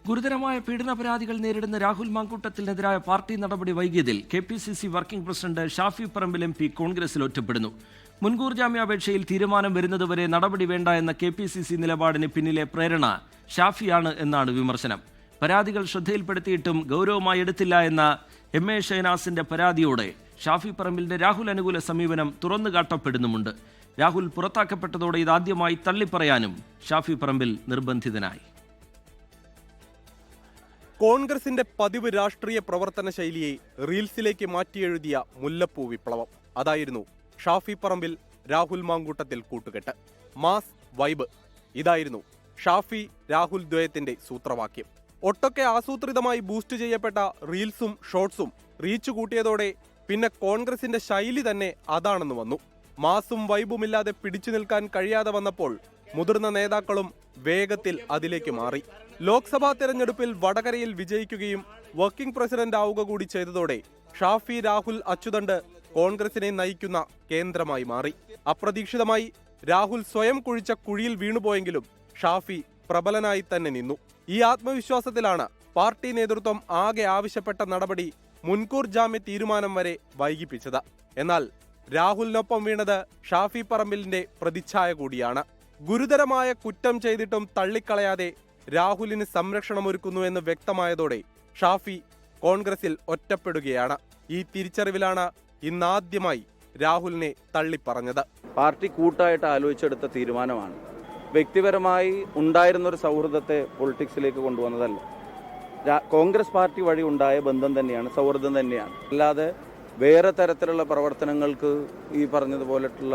ഗുരുതരമായ പീഡന പരാതികൾ നേരിടുന്ന രാഹുൽ മാങ്കൂട്ടത്തിനെതിരായ പാർട്ടി നടപടി വൈകിയതിൽ KPCC working president Shafi Parambil M P കോൺഗ്രസിൽ ഒറ്റപ്പെടുന്നു. മുൻകൂർ ജാമ്യാപേക്ഷയിൽ തീരുമാനം വരുന്നതുവരെ നടപടി വേണ്ട എന്ന കെപിസിസി നിലപാടിന് പിന്നിലെ പ്രേരണ ഷാഫിയാണ് എന്നാണ് വിമർശനം. പരാതികൾ ശ്രദ്ധയിൽപ്പെടുത്തിയിട്ടും ഗൗരവമായി എടുത്തില്ല എന്ന എം.എ. ഷഹനാസിന്റെ പരാതിയോടെ ഷാഫി പറമ്പിലിന്റെ രാഹുൽ അനുകൂല സമീപനം തുറന്നുകാട്ടപ്പെടുന്നുമുണ്ട്. രാഹുൽ പുറത്താക്കപ്പെട്ടതോടെ ഇതാദ്യമായി തള്ളിപ്പറയാനും ഷാഫി പറമ്പിൽ നിർബന്ധിതനായി. കോൺഗ്രസിന്റെ പതിവ് രാഷ്ട്രീയ പ്രവർത്തന ശൈലിയെ റീൽസിലേക്ക് മാറ്റിയെഴുതിയ മുല്ലപ്പൂ വിപ്ലവം. അതായിരുന്നു ഷാഫി പറമ്പിൽ രാഹുൽ മാങ്കൂട്ടത്തിൽ കൂട്ടുകെട്ട്. മാസ് വൈബ്, ഇതായിരുന്നു ഷാഫി രാഹുൽ ദ്വയത്തിന്റെ സൂത്രവാക്യം. ഒട്ടൊക്കെ ആസൂത്രിതമായി ബൂസ്റ്റ് ചെയ്യപ്പെട്ട റീൽസും ഷോർട്സും റീച്ച് കൂട്ടിയതോടെ പിന്നെ കോൺഗ്രസിന്റെ ശൈലി തന്നെ അതാണെന്ന് വന്നു. മാസും വൈബുമില്ലാതെ പിടിച്ചു നിൽക്കാൻ കഴിയാതെ വന്നപ്പോൾ മുതിർന്ന നേതാക്കളും വേഗത്തിൽ അതിലേക്ക് മാറി. ലോക്സഭാ തെരഞ്ഞെടുപ്പിൽ വടകരയിൽ വിജയിക്കുകയും വർക്കിംഗ് പ്രസിഡന്റ് ആവുക കൂടി ചെയ്തതോടെ ഷാഫി രാഹുൽ അച്ചുതണ്ട് കോൺഗ്രസിനെ നയിക്കുന്ന കേന്ദ്രമായി മാറി. അപ്രതീക്ഷിതമായി രാഹുൽ സ്വയം കുഴിച്ച കുഴിയിൽ വീണുപോയെങ്കിലും ഷാഫി പ്രബലനായി തന്നെ നിന്നു. ഈ ആത്മവിശ്വാസത്തിലാണ് പാർട്ടി നേതൃത്വം ആകെ ആവശ്യപ്പെട്ട നടപടി മുൻകൂർ ജാമ്യ തീരുമാനം വരെ വൈകിപ്പിച്ചത്. എന്നാൽ രാഹുലിനൊപ്പം വീണത് ഷാഫി പറമ്പിലിന്റെ പ്രതിച്ഛായ കൂടിയാണ്. ഗുരുതരമായ കുറ്റം ചെയ്തിട്ടും തള്ളിക്കളയാതെ രാഹുലിന് സംരക്ഷണമൊരുക്കുന്നു എന്ന് വ്യക്തമായതോടെ ഷാഫി കോൺഗ്രസിൽ ഒറ്റപ്പെടുകയാണ്. ഈ തിരിച്ചറിവിലാണ് ഇന്നാദ്യമായി രാഹുലിനെ തള്ളിപ്പറഞ്ഞത്. പാർട്ടി കൂട്ടായിട്ട് ആലോചിച്ചെടുത്ത തീരുമാനമാണ്. വ്യക്തിപരമായി ഉണ്ടായിരുന്നൊരു സൗഹൃദത്തെ പൊളിറ്റിക്സിലേക്ക് കൊണ്ടുവന്നതല്ല. കോൺഗ്രസ് പാർട്ടി വഴി ഉണ്ടായ ബന്ധം തന്നെയാണ്, സൗഹൃദം തന്നെയാണ്. അല്ലാതെ വേറെ തരത്തിലുള്ള പ്രവർത്തനങ്ങൾക്ക് ഈ പറഞ്ഞതുപോലെയുള്ള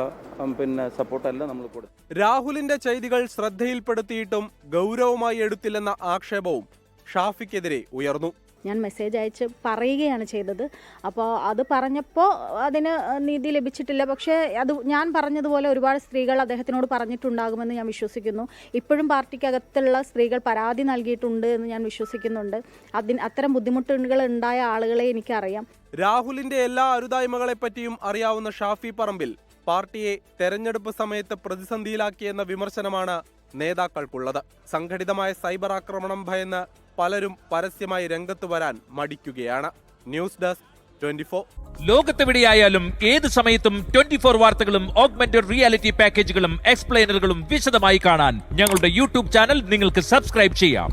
സപ്പോർട്ടല്ല നമ്മൾ കൊടുത്തു. രാഹുലിന്റെ ചെയ്തികൾ ശ്രദ്ധയിൽപ്പെടുത്തിയിട്ടും ഗൗരവമായി എടുത്തില്ലെന്ന ആക്ഷേപവും ഷാഫിക്കെതിരെ ഉയർന്നു. ഞാൻ മെസ്സേജ് അയച്ച് പറയുകയാണ് ചെയ്തത്. അപ്പോൾ അത് പറഞ്ഞപ്പോൾ അതിന് നീതി ലഭിച്ചിട്ടില്ല. പക്ഷേ അത് ഞാൻ പറഞ്ഞതുപോലെ ഒരുപാട് സ്ത്രീകൾ അദ്ദേഹത്തിനോട് പറഞ്ഞിട്ടുണ്ടാകുമെന്ന് ഞാൻ വിശ്വസിക്കുന്നു. ഇപ്പോഴും പാർട്ടിക്കകത്തുള്ള സ്ത്രീകൾ പരാതി നൽകിയിട്ടുണ്ട് എന്ന് ഞാൻ വിശ്വസിക്കുന്നുണ്ട്. അത്തരം ബുദ്ധിമുട്ടുകൾ ഉണ്ടായ ആളുകളെ എനിക്കറിയാം. രാഹുലിന്റെ എല്ലാ അരുതായ്മകളെപ്പറ്റിയും അറിയാവുന്ന ഷാഫി പറമ്പിൽ പാർട്ടിയെ തെരഞ്ഞെടുപ്പ് സമയത്ത് പ്രതിസന്ധിയിലാക്കിയെന്ന വിമർശനമാണ് നേതാക്കൾക്കുള്ളത്. സംഘടിതമായ സൈബർ ആക്രമണം ഭയന്ന് പലരും പരസ്യമായി രംഗത്ത് വരാൻ മടിക്കുകയാണ്. News desk 24. ലോകത്തെവിടെയായാലും ഏത് സമയത്തും 24 വാർത്തകളും ഓഗ്മെന്റഡ് റിയാലിറ്റി പാക്കേജുകളും എക്സ്പ്ലെയിനറുകളും വിശദമായി കാണാൻ ഞങ്ങളുടെ യൂട്യൂബ് ചാനൽ നിങ്ങൾക്ക് സബ്സ്ക്രൈബ് ചെയ്യാം.